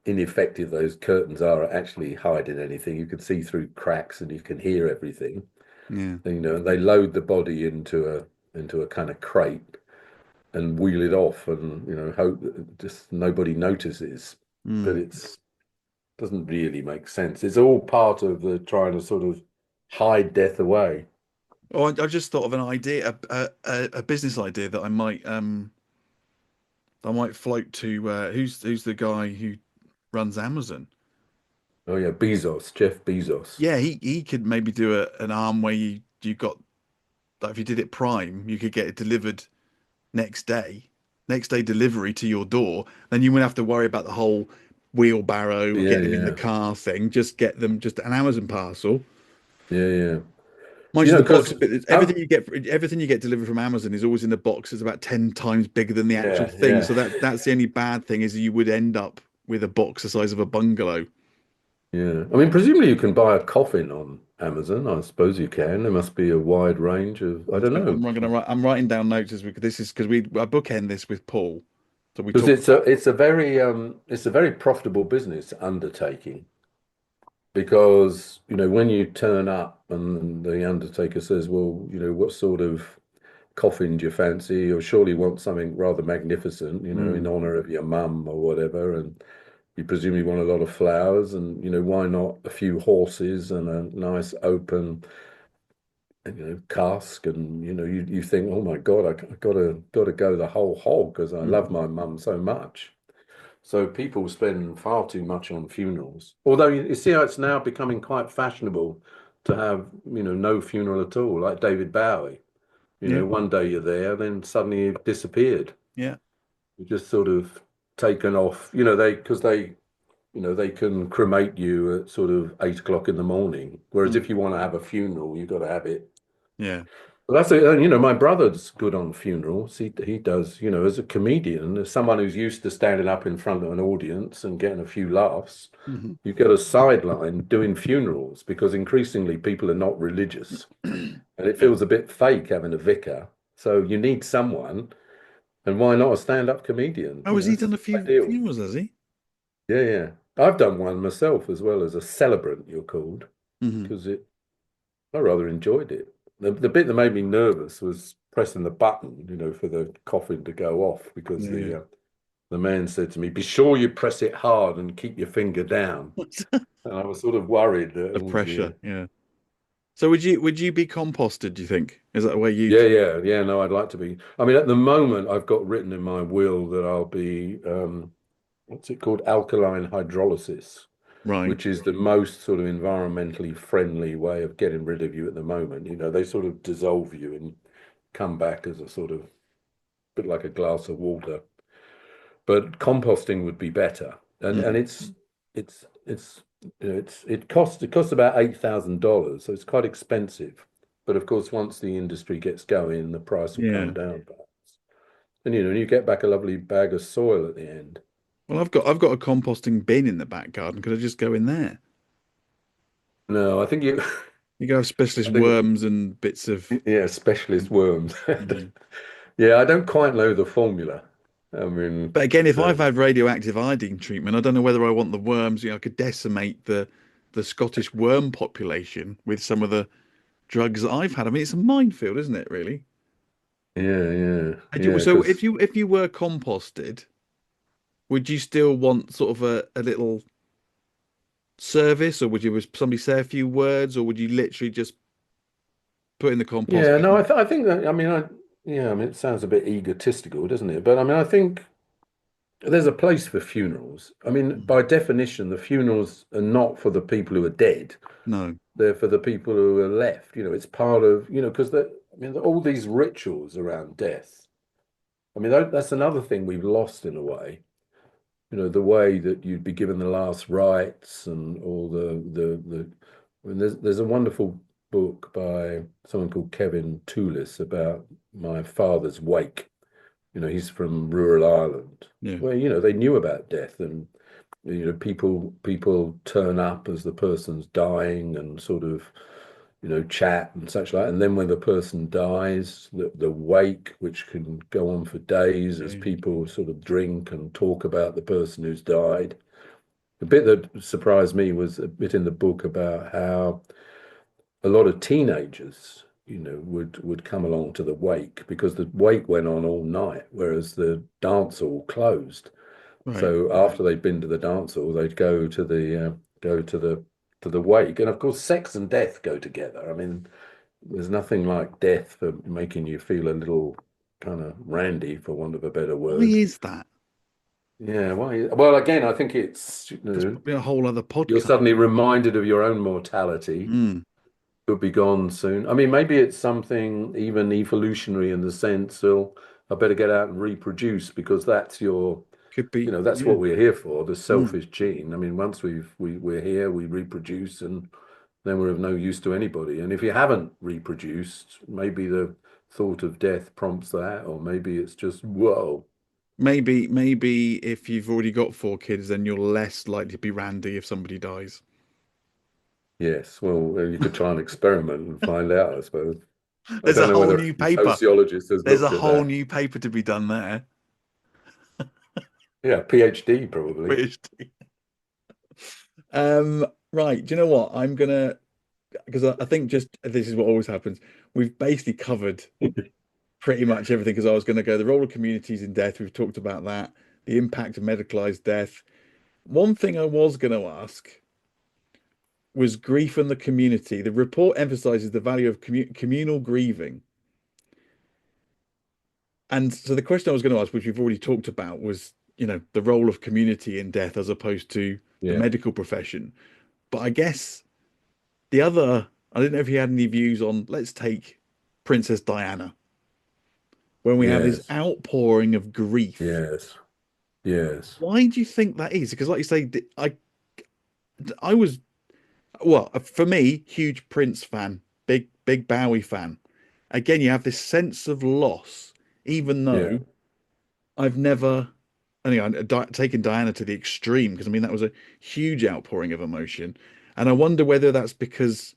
ineffective those curtains are at actually hiding anything. You can see through cracks and you can hear everything. yeah. And, and they load the body into a kind of crate and wheel it off, and hope that just nobody notices. But Mm. it's doesn't really make sense. It's all part of the trying to sort of hide death away. Oh, I just thought of an idea, a business idea that I might float to. Who's the guy who runs Amazon? Oh yeah, Bezos, Jeff Bezos. Yeah, he could maybe do an arm where you got like if you did it Prime, you could get it delivered next day, next day delivery to your door. Then you wouldn't have to worry about the whole wheelbarrow, Yeah, getting them in the yeah, car thing. Just get them just an Amazon parcel. yeah, yeah. Mind you, the box, Because everything you get delivered from Amazon is always in a box that's about 10 times bigger than the actual yeah, thing. yeah, So that's the only bad thing is you would end up with a box the size of a bungalow. yeah. I mean, presumably you can buy a coffin on Amazon. I suppose you can. There must be a wide range of, I don't know, I'm writing down notes as we this is because I bookend this with Paul. So we because talk about it's a very profitable business undertaking. Because when you turn up and the undertaker says, well, what sort of coffin do you fancy? You'll surely want something rather magnificent, in mm, honor of your mum or whatever. And you presumably want a lot of flowers, and why not a few horses and a nice open, cask? And you think, oh my God, I gotta go the whole hog because I love mm. my mum so much. So people spend far too much on funerals. Although you see how it's now becoming quite fashionable to have, no funeral at all, like David Bowie. Yeah, One day you're there, then suddenly you've disappeared. yeah. You're just sort of taken off, because they they can cremate you at sort of 8 o'clock in the morning. Whereas Mm. if you want to have a funeral, you've got to have it. Yeah. Well, that's it. My brother's good on funerals. He does, as a comedian, as someone who's used to standing up in front of an audience and getting a few laughs, Mhm. you get a sideline doing funerals because increasingly people are not religious and it Yeah. feels a bit fake having a vicar. So you need someone, and why not a stand-up comedian? Oh, has he It's done a few ideal. funerals, has he? Yeah, yeah. I've done one myself as well as a celebrant, you're called, Hmm. because I rather enjoyed it. The bit that made me nervous was pressing the button, for the coffin to go off because Yeah, yeah. the man said to me, "Be sure you press it hard and keep your finger down." And I was sort of worried that, The oh pressure. dear. Yeah. So would you be composted, do you think? Is that the way Yeah, you'd yeah, yeah. No, I'd like to be. I mean, at the moment, I've got written in my will that I'll be, what's it called? Alkaline hydrolysis, right? which is the most sort of environmentally friendly way of getting rid of you at the moment. They sort of dissolve you and come back as a sort of bit like a glass of water. But composting would be better, and Mm. it's it costs about $8,000, so it's quite expensive. But of course, once the industry gets going, the price will come Yeah. down, perhaps. And you get back a lovely bag of soil at the end. Well, I've got a composting bin in the back garden. Could I just go in there? No, I think you, You go have specialist I think worms and bits of. yeah, specialist worms. Mm. Yeah, I don't quite know the formula. I mean, But again, if I've the had radioactive iodine treatment, I don't know whether I want the worms. I could decimate the Scottish worm population with some of the drugs that I've had. I mean, it's a minefield, isn't it, really? yeah, yeah, And yeah, so because if you were composted, would you still want sort of a little service, or would you somebody say a few words, or would you literally just put in the compost yeah, no, bin? I think that, yeah, I mean, it sounds a bit egotistical, doesn't it? But I mean, I think there's a place for funerals. I mean, Mm. by definition, the funerals are not for the people who are dead. No, They're for the people who are left. It's part of, because I mean, all these rituals around death. I mean, that's another thing we've lost in a way. The way that you'd be given the last rites and all the. I mean, there's a wonderful book by someone called Kevin Toulis about my father's wake. He's from rural Ireland, yeah, where they knew about death, and people turn up as the person's dying and sort of chat and such like. And then when the person dies, the wake, which can go on for days as yeah, people sort of drink and talk about the person who's died. The bit that surprised me was a bit in the book about how a lot of teenagers, would come along to the wake because the wake went on all night, whereas the dance hall closed. right. So after they'd been to the dance hall, they'd go to the wake, and of course, sex and death go together. I mean, there's nothing like death for making you feel a little kind of randy, for want of a better Why word. is that? Yeah, well, again, I think it's That's probably a whole other you're podcast. suddenly reminded of your own mortality. Mm, Could be gone soon. I mean, maybe it's something even evolutionary in the sense, well, I better get out and reproduce because that's could be. that's Yeah. what we're here for, the Mm. selfish gene. I mean, once we're here, we reproduce and then we're of no use to anybody. And if you haven't reproduced, maybe the thought of death prompts that, or maybe it's just, whoa. Maybe if you've already got four kids, then you're less likely to be randy if somebody dies. Yes, well, you could try and experiment and find out, I suppose. I There's a don't know whole whether new any paper. sociologist has There's a looked at whole that. new paper to be done there. Yeah, PhD probably. PhD. Right. Do you know what? I'm gonna because I think just this is what always happens. We've basically covered pretty much everything because I was going to go the role of communities in death. We've talked about that, the impact of medicalized death. One thing I was going to ask was grief and the community. The report emphasizes the value of communal grieving. And so the question I was going to ask, which we've already talked about, was, the role of community in death as opposed to the Yeah, medical profession. But I guess the other, I don't know if you had any views on, let's take Princess Diana, when we have this yes, outpouring of grief yes. Yes. Why do you think that is? Because, like you say, I was well for me, huge Prince fan, big Bowie fan. Again, you have this sense of loss, even Yeah. though I've never, anyway, taken Diana to the extreme because I mean that was a huge outpouring of emotion, and I wonder whether that's because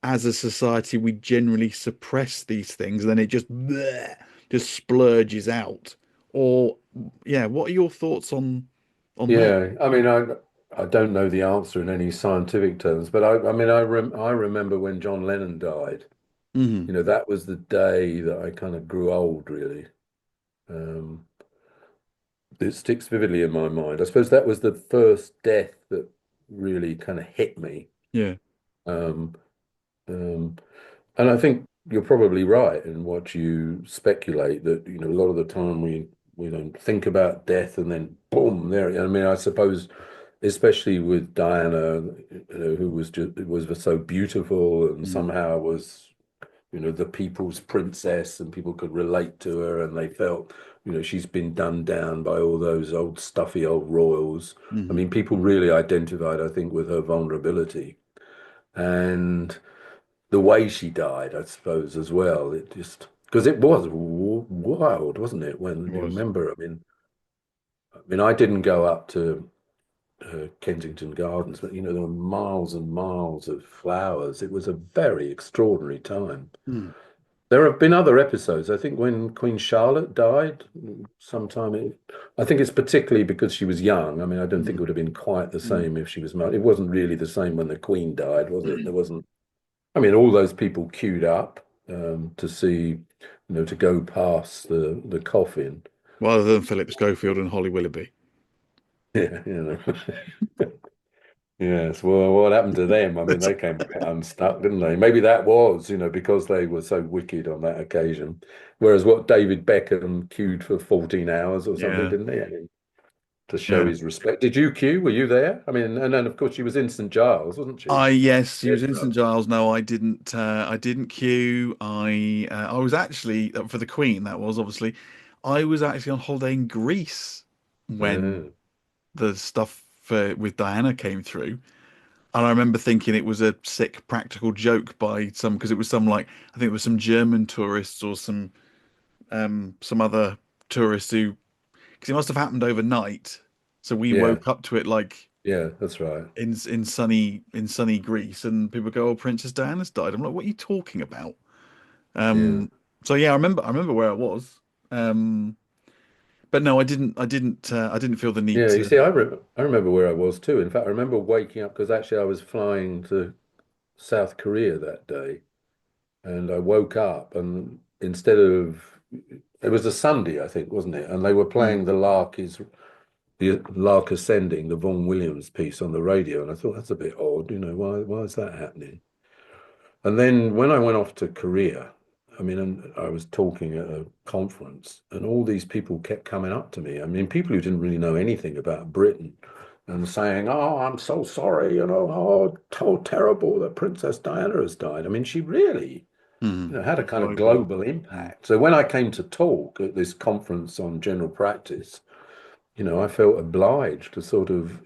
as a society we generally suppress these things, and then it just bleh, just splurges out. Or yeah, what are your thoughts on that? Yeah. I mean, I don't know the answer in any scientific terms, but I mean, I remember when John Lennon died. Hmm. That was the day that I kind of grew old, really. Um, it sticks vividly in my mind. I suppose that was the first death that really kind of hit me. Yeah. Um, um, and I think you're probably right in what you speculate that, a lot of the time we don't think about death and then boom, there. I mean, I suppose, especially with Diana, who was so beautiful and Mm. somehow was the people's princess, and people could relate to her, and they felt, she's been done down by all those old stuffy old royals. I Hmm. mean, people really identified, I think, with her vulnerability and the way she died, I suppose, as well. It just because it was wild, wasn't it? It When you was. remember, I mean, I didn't go up to Kensington Gardens, but there were miles and miles of flowers. It was a very extraordinary time. Mm. There have been other episodes. I think when Queen Charlotte died, I think it's particularly because she was young. I mean, I don't think it Mm. would have been quite the Mm. same if she was married. It wasn't really the same when the Queen died, was it? There wasn't. I mean, all those people queued up to see, to go past the coffin. Rather than Philip Schofield and Holly Willoughby. Yeah, Yes, well, what happened to them? I mean, they came a bit unstuck, didn't they? Maybe that was, because they were so wicked on that occasion. Whereas what David Beckham queued for 14 hours or something, Yeah. didn't he? I mean, to show Yeah. his respect. Did you queue? Were you there? I mean, and then of course she was in St. Giles, wasn't she? Yes, he Yeah. was in St Giles. No, I didn't. I didn't queue. I was actually for the Queen. That was obviously. I was actually on holiday in Greece when Uh, the stuff with Diana came through, and I remember thinking it was a sick practical joke by some because it was some like I think it was some German tourists or some other tourists who because it must have happened overnight. So we yeah, woke up to it like yeah, that's right. in sunny Greece, and people go, "Oh, Princess Diana's died." I'm like, "What are you talking about?" Yeah. Um, so yeah, I remember where I was. Um, but no, I didn't feel the need Yeah, you to. see, I remember where I was too. In fact, I remember waking up because actually I was flying to South Korea that day, and I woke up and instead of it was a Sunday, I think, wasn't it? And they were Mm, playing the Lark Ascending, the Vaughan Williams piece on the radio, and I thought that's a bit odd. Why is that happening? And then when I went off to Korea, I mean, and I was talking at a conference, and all these people kept coming up to me. I mean, people who didn't really know anything about Britain and saying, "Oh, I'm so sorry, oh, so terrible that Princess Diana has died." I mean, she really, mm. had a kind of Global. global Mm, impact. So when I came to talk at this conference on general practice, I felt obliged to sort of,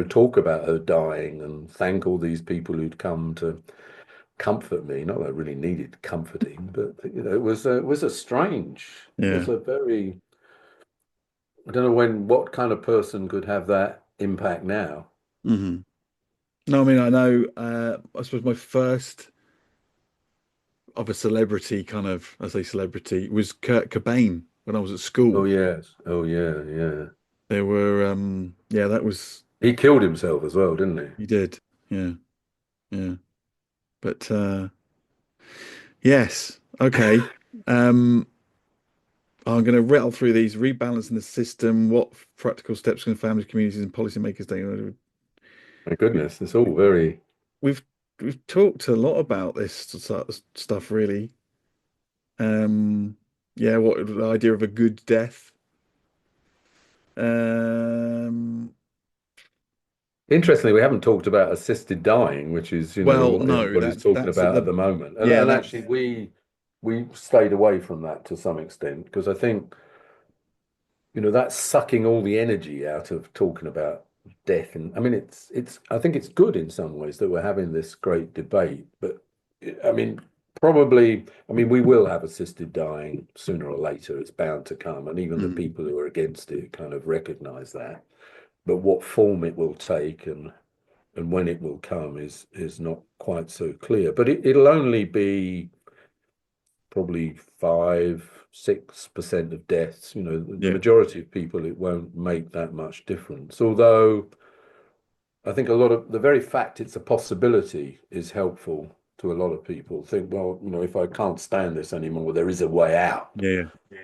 talk about her dying and thank all these people who'd come to comfort me. Not that I really needed comforting, but it was a strange, it yeah. was a very, I don't know what kind of person could have that impact now. Hmm. No, I mean I know. I suppose my first of a celebrity kind of, I say celebrity, was Kurt Cobain when I was at Oh school. yes, oh yeah, yeah. There were, yeah, that was He killed himself as well, didn't he? he did, yeah, yeah. But yes, okay. Um, I'm going to rattle through these. Rebalancing the system. What practical steps can families, communities, and policymakers take? My We- goodness, it's all very We've we've talked a lot about this sort of stuff, really. Um, yeah, what the idea of a good death. Um, interestingly. We haven't talked about assisted dying, which is, well, what no, everybody's talking that's at about at the the moment. And yeah, and actually, that's we stayed away from that to some extent because I think, that's sucking all the energy out of talking about death. And I mean, I think it's good in some ways that we're having this great debate, but I mean, probably, I mean, we will have assisted dying sooner or later. It's bound to come. And even the Mm. people who are against it kind of recognize that. But what form it will take and when it will come is not quite so clear. But it'll only be probably 5, 6% of deaths. The Yeah, majority of people, it won't make that much difference. Although I think a lot of the very fact it's a possibility is helpful to a lot of people. Think, well, if I can't stand this anymore, there is a way out. yeah,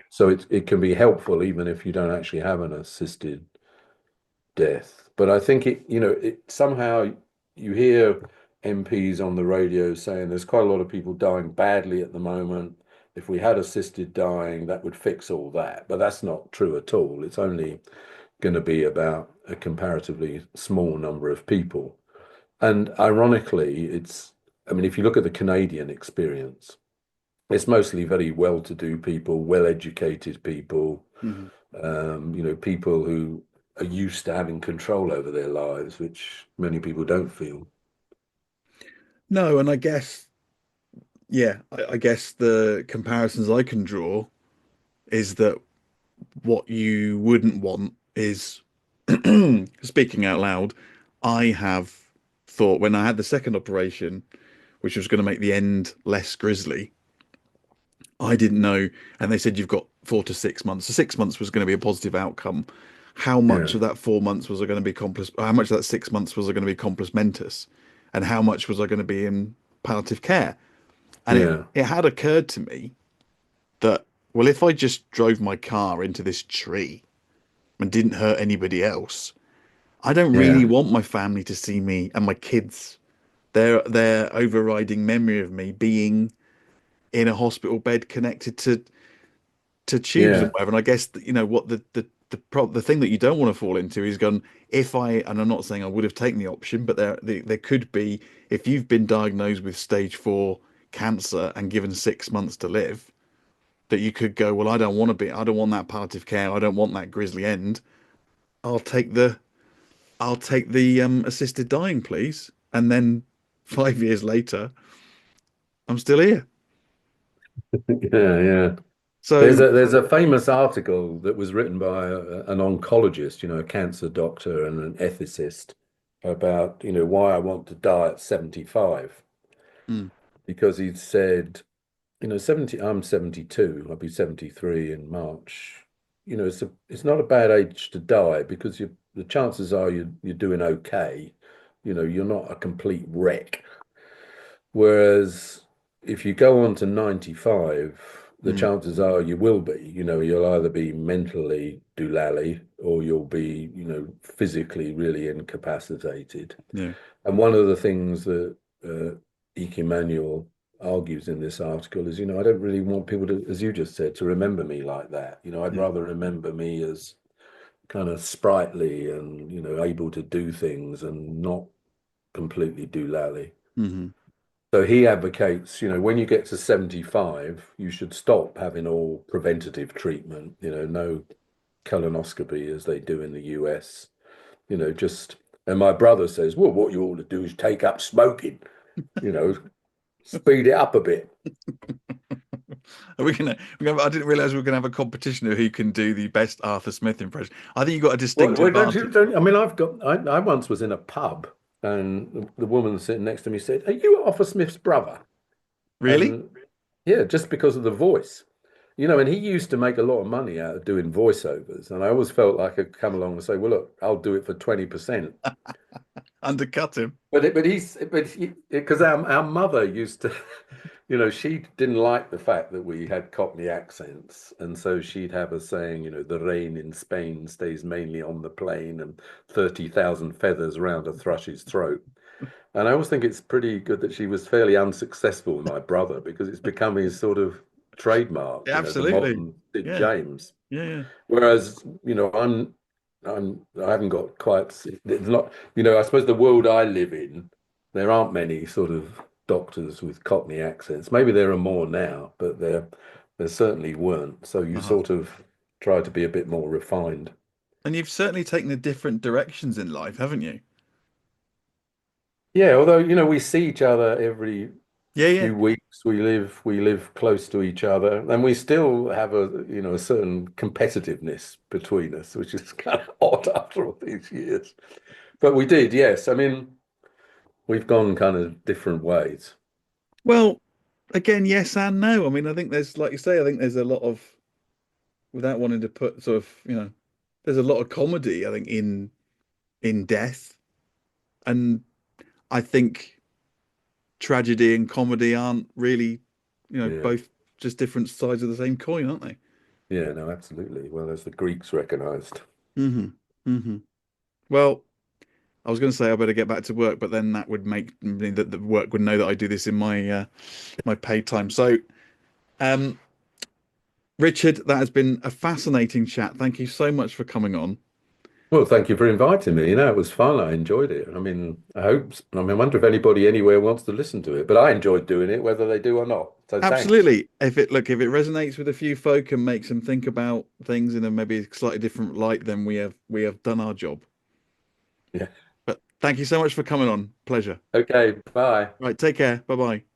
So it can be helpful even if you don't actually have an assisted death. But I think it somehow you hear MPs on the radio saying there's quite a lot of people dying badly at the moment. If we had assisted dying, that would fix all that. But that's not true at all. It's only going to be about a comparatively small number of people. And ironically, I mean, if you look at the Canadian experience, it's mostly very well-to-do people, well-educated people, hmm people who are used to having control over their lives, which many people don't feel. No, and I guess, yeah, I guess the comparisons I can draw is that what you wouldn't want is speaking out loud. I have thought when I had the second operation, which was going to make the end less grisly, I didn't know, and they said you've got 4 to 6 months. So 6 months was going to be a positive outcome. How much Yeah, of that 4 months was I going to be compos? How much of that 6 months was I going to be compos mentis, and how much was I going to be in palliative care? And it yeah, it had occurred to me that, well, if I just drove my car into this tree and didn't hurt anybody else, I don't really yeah, want my family to see me and my kids, their overriding memory of me being in a hospital bed connected to tubes and yeah, whatever. And I guess that, what the thing that you don't want to fall into is going, if I, and I'm not saying I would have taken the option, but there could be, if you've been diagnosed with stage 4 cancer and given 6 months to live, that you could go, well, I don't want that palliative care, I don't want that grisly end. I'll take the I'll take the assisted dying, please. And then 5 years later, I'm still here. yeah, yeah. There's So, a famous article that was written by an oncologist, a cancer doctor and an ethicist about, why I want to die at 75. mm, Because he said, 70, I'm 72, I'll be 73 in March. It's not a bad age to die because the chances are you're doing okay. You're not a complete wreck. Whereas if you go on to 95, the mm, chances are you will be. You'll either be mentally doolally or you'll be, physically really incapacitated. yeah, And one of the things that Ike Manuel argues in this article is, I don't really want people to, as you just said, to remember me like that. I'd yeah, rather remember me as kind of sprightly and, able to do things and not completely doolally. hmm So he advocates, when you get to 75, you should stop having all preventative treatment, no colonoscopy as they do in the US, just, and my brother says, well, what you ought to do is take up smoking, you know, speed it up a bit. Are we I didn't realize we were gonna have a competition of who can do the best Arthur Smith impression. I think you got a distinct Don't you, advantage. I mean, I once was in a pub and the woman sitting next to me said, are you Arthur Smith's brother? Really? And yeah, just because of the voice. And he used to make a lot of money out of doing voiceovers. And I always felt like I'd come along and say, well, look, I'll do it for 20%. Undercut him. Because our mother used to, she didn't like the fact that we had Cockney accents. And so she'd have a saying, the rain in Spain stays mainly on the plain and 30,000 feathers round a thrush's throat. And I always think it's pretty good that she was fairly unsuccessful with my brother because it's become his sort of trademark, Yeah, the absolutely. modern Sid Yeah, James. yeah, yeah. Whereas, I haven't got quite, it's not, I suppose the world I live in, there aren't many sort of doctors with Cockney accents. Maybe there are more now, but there certainly weren't. So you Uh-huh. sort of try to be a bit more refined. And you've certainly taken the different directions in life, haven't you? Yeah, although, we see each other every Yeah, yeah. few weeks. We live close to each other, and we still have a certain competitiveness between us, which is kind of odd after all these years. But we did, yes. I mean, we've gone kind of different ways. Well, again, yes and no. I mean, I think there's, like you say, I think there's a lot of, without wanting to put sort of, there's a lot of comedy, I think, in death. And I think tragedy and comedy aren't really, Yeah. both just different sides of the same coin, aren't they? Yeah, no, absolutely. Well, as the Greeks recognized. Hmm. Hmm. Well, I was going to say I better get back to work, but then that would make mean that the work would know that I do this in my paid time. So, um, Richard, that has been a fascinating chat. Thank you so much for coming on. Well, thank you for inviting me. It was fun. I enjoyed it. I mean, I wonder if anybody anywhere wants to listen to it, but I enjoyed doing it, whether they do or not. So thanks. Absolutely. If it resonates with a few folk and makes them think about things in a maybe slightly different light, then we have done our job. Yeah. But thank you so much for coming on. Pleasure. Okay. Bye. Right, take care. Bye bye.